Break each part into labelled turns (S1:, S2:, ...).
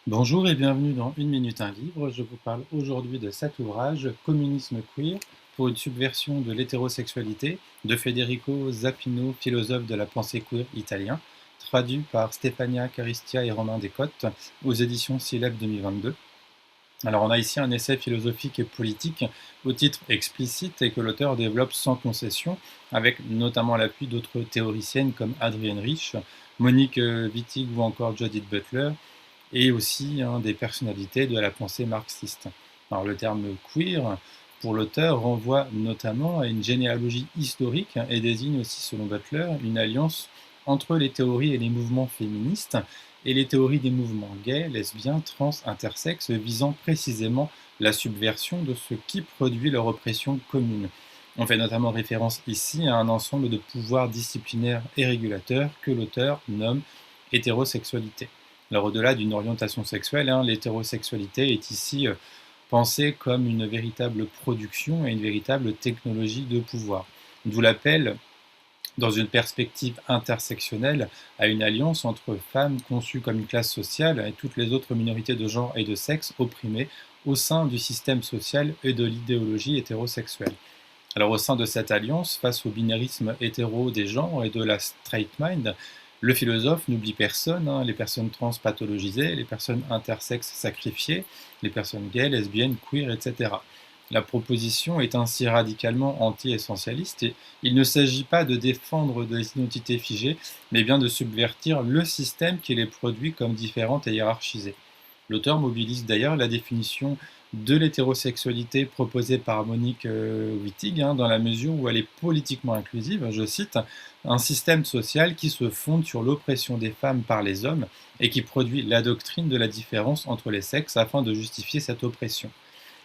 S1: Bonjour et bienvenue dans Une minute un livre. Je vous parle aujourd'hui de cet ouvrage, Communisme queer, pour une subversion de l'hétérosexualité, de Federico Zappino, philosophe de la pensée queer italien, traduit par Stefania Caristia et Romain Descottes aux éditions Sileb 2022. Alors on a ici un essai philosophique et politique au titre explicite et que l'auteur développe sans concession, avec notamment l'appui d'autres théoriciennes comme Adrienne Rich, Monique Wittig ou encore Judith Butler, et aussi des personnalités de la pensée marxiste. Alors le terme queer, pour l'auteur, renvoie notamment à une généalogie historique et désigne aussi, selon Butler, une alliance entre les théories et les mouvements féministes et les théories des mouvements gays, lesbiens, trans, intersexes, visant précisément la subversion de ce qui produit leur oppression commune. On fait notamment référence ici à un ensemble de pouvoirs disciplinaires et régulateurs que l'auteur nomme hétérosexualité. Alors au-delà d'une orientation sexuelle, l'hétérosexualité est ici pensée comme une véritable production et une véritable technologie de pouvoir. D'où l'appel, dans une perspective intersectionnelle, à une alliance entre femmes conçues comme une classe sociale et toutes les autres minorités de genre et de sexe opprimées au sein du système social et de l'idéologie hétérosexuelle. Alors au sein de cette alliance, face au binarisme hétéro des genres et de la straight mind, le philosophe n'oublie personne, les personnes trans pathologisées, les personnes intersexes sacrifiées, les personnes gays, lesbiennes, queer, etc. La proposition est ainsi radicalement anti-essentialiste et il ne s'agit pas de défendre des identités figées, mais bien de subvertir le système qui les produit comme différentes et hiérarchisées. L'auteur mobilise d'ailleurs la définition de l'hétérosexualité proposée par Monique Wittig, dans la mesure où elle est politiquement inclusive, je cite, un système social qui se fonde sur l'oppression des femmes par les hommes et qui produit la doctrine de la différence entre les sexes afin de justifier cette oppression.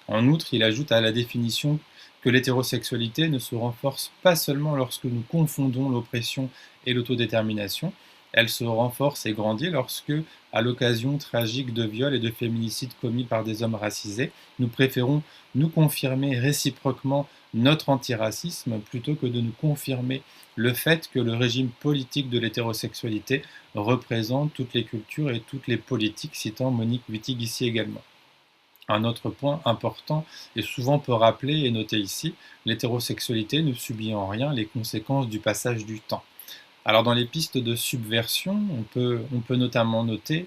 S1: En outre, il ajoute à la définition que l'hétérosexualité ne se renforce pas seulement lorsque nous confondons l'oppression et l'autodétermination, elle se renforce et grandit lorsque, à l'occasion tragique de viols et de féminicides commis par des hommes racisés, nous préférons nous confirmer réciproquement notre antiracisme plutôt que de nous confirmer le fait que le régime politique de l'hétérosexualité représente toutes les cultures et toutes les politiques, citant Monique Wittig ici également. Un autre point important et souvent peu rappelé et noté ici, l'hétérosexualité ne subit en rien les conséquences du passage du temps. Alors dans les pistes de subversion, on peut notamment noter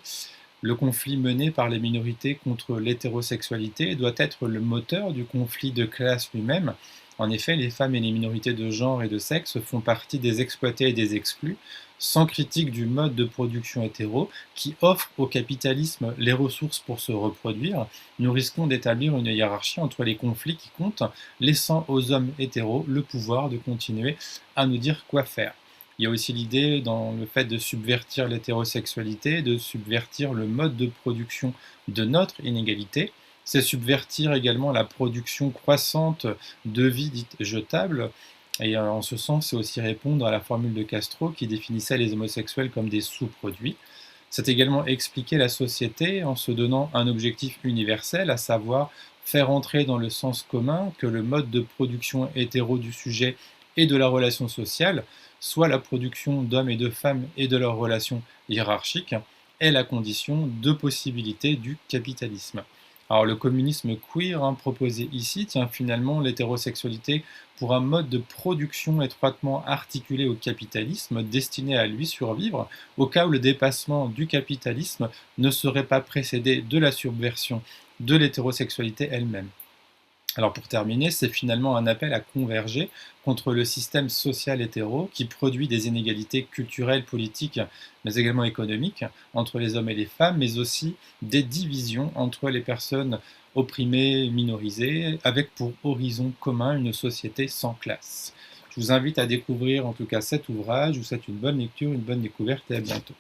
S1: le conflit mené par les minorités contre l'hétérosexualité doit être le moteur du conflit de classe lui-même. En effet, les femmes et les minorités de genre et de sexe font partie des exploités et des exclus, sans critique du mode de production hétéro qui offre au capitalisme les ressources pour se reproduire. Nous risquons d'établir une hiérarchie entre les conflits qui comptent, laissant aux hommes hétéros le pouvoir de continuer à nous dire quoi faire. Il y a aussi l'idée dans le fait de subvertir l'hétérosexualité, de subvertir le mode de production de notre inégalité. C'est subvertir également la production croissante de vie dite jetable. Et en ce sens, c'est aussi répondre à la formule de Castro qui définissait les homosexuels comme des sous-produits. C'est également expliquer la société en se donnant un objectif universel, à savoir faire entrer dans le sens commun que le mode de production hétéro du sujet et de la relation sociale, soit la production d'hommes et de femmes et de leurs relations hiérarchiques, est la condition de possibilité du capitalisme. Alors le communisme queer proposé ici tient finalement l'hétérosexualité pour un mode de production étroitement articulé au capitalisme destiné à lui survivre au cas où le dépassement du capitalisme ne serait pas précédé de la subversion de l'hétérosexualité elle-même. Alors pour terminer, c'est finalement un appel à converger contre le système social hétéro qui produit des inégalités culturelles, politiques, mais également économiques entre les hommes et les femmes, mais aussi des divisions entre les personnes opprimées, minorisées, avec pour horizon commun une société sans classe. Je vous invite à découvrir en tout cas cet ouvrage, je vous souhaite une bonne lecture, une bonne découverte et à bientôt.